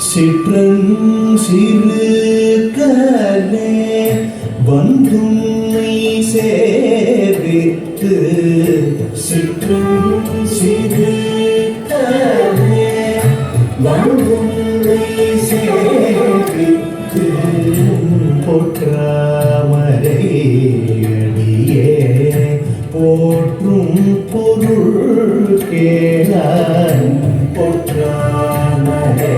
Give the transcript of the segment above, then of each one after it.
சிற்றன் சிறு கலே வந்தும்மை சேவித்து சிற்றன் சிறு கலே வந்தும்மை சேவித்து போற்றாமரையடியே போற்றும் பொருள் கேளான் போற்றாமரை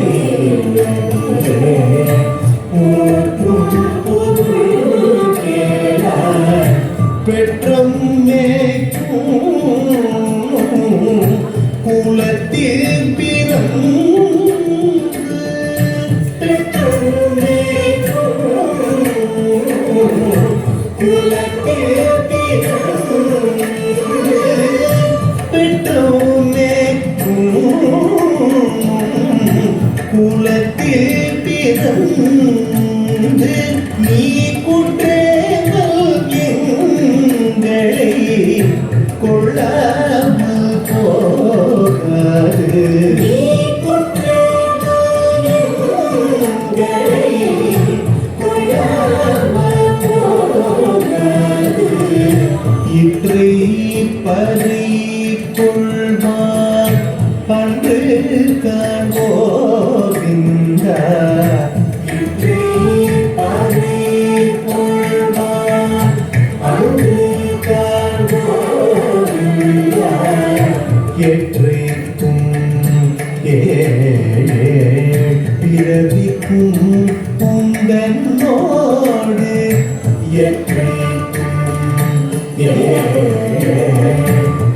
பெற்றம் குலத்தில் பிறந்து குலத்தில் குலத்தில் பிறந்து நீ குற்றங்கள் எங்களை கொள்ளாமல் போகாது இற்றை பறை கொள்வார் பண்டு காண்போகின்ற இற்றை பறை கொள்வார் பண்டு காண்போகின்ற எற்றைக்கும் பிறவிக்கும் உந்தன்னோடு எற்றைக்கும்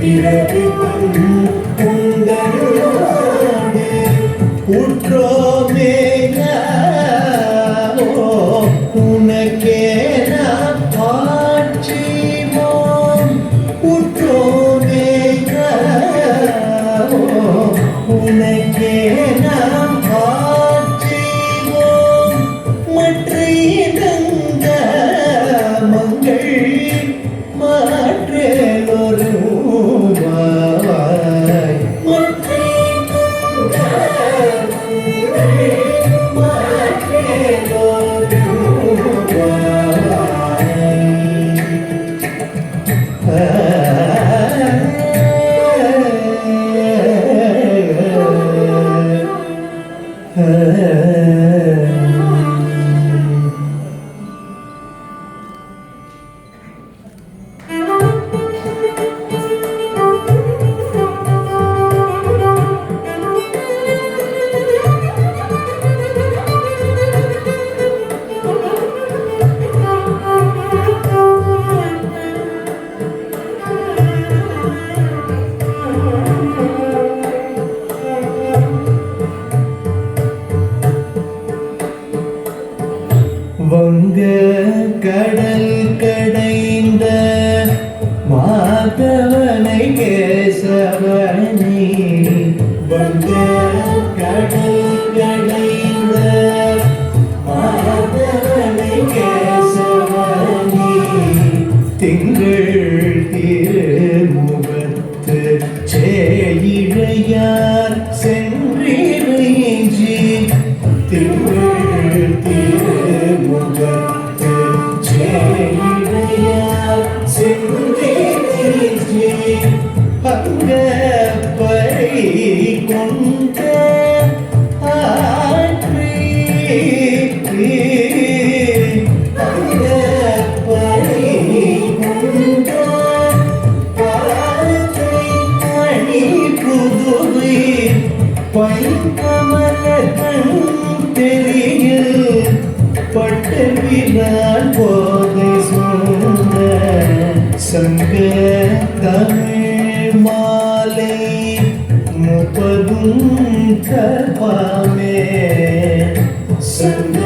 பிறவிக்கும் உந்தன்னோடு உற்றோமே உனக்கே நாம் ஆட்சிவோம் உற்றோமே உனக்கே நாம் ஆட்சிவோம் மற்ற இடங்க மங்கள் மாற்றலொரு வங்க கடல் கடைந்த மாதவனை கேசவனி வங்க கடல் கடைந்த மாதவனை கேசவனி திங்கள் திருமுகத்து சேயிழையார் சென்றிறைஞ்சி திங்கள் திருமுகத்து சேயிழையார் சென்றே அங்க பறை கொண்ட ஆற்றி அங்க பறை கொண்ட ஆற்றை அணி புதுவை பைங்கமலன் தெரியில் பட்டவிலான் போதை சொந்த சங்க தமிழ் மாலை முப்பதும் கபாமே சங்க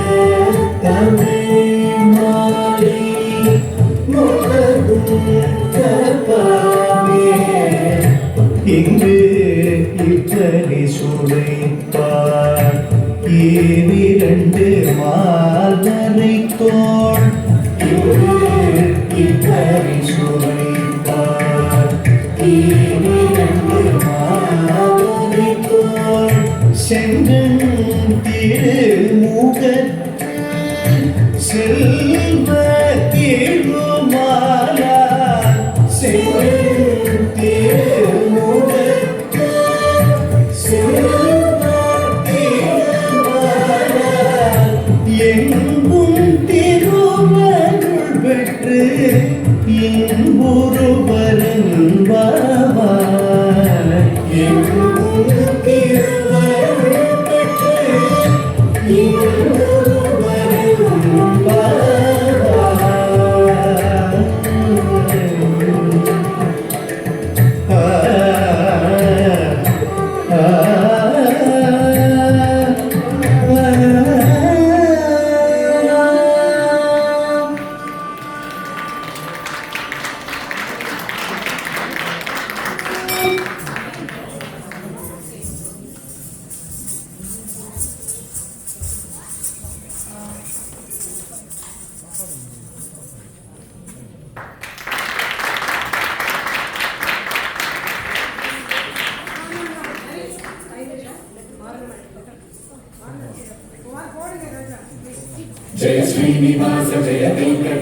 தமிழ் மாலை முப்பதும் கபாமே இங்கு இத்தனை சுழைப்பார் இரண்டு மாதரை தோள் இத்தனை சுழைப்பார் இரண்டு மாதரை தோள் செங்கன் திருமுகத்து செல்வ திருமாலா செங்கன் திருமுகத்து செல்வ திருமாலா எங்கும் திருவருள் பெற்று இன்புறுவரன் பாவா எங்கும் திருவருள் பெற்று இன்புறுவரன் பாவா जय श्रीनिवास जय वेंकटेश।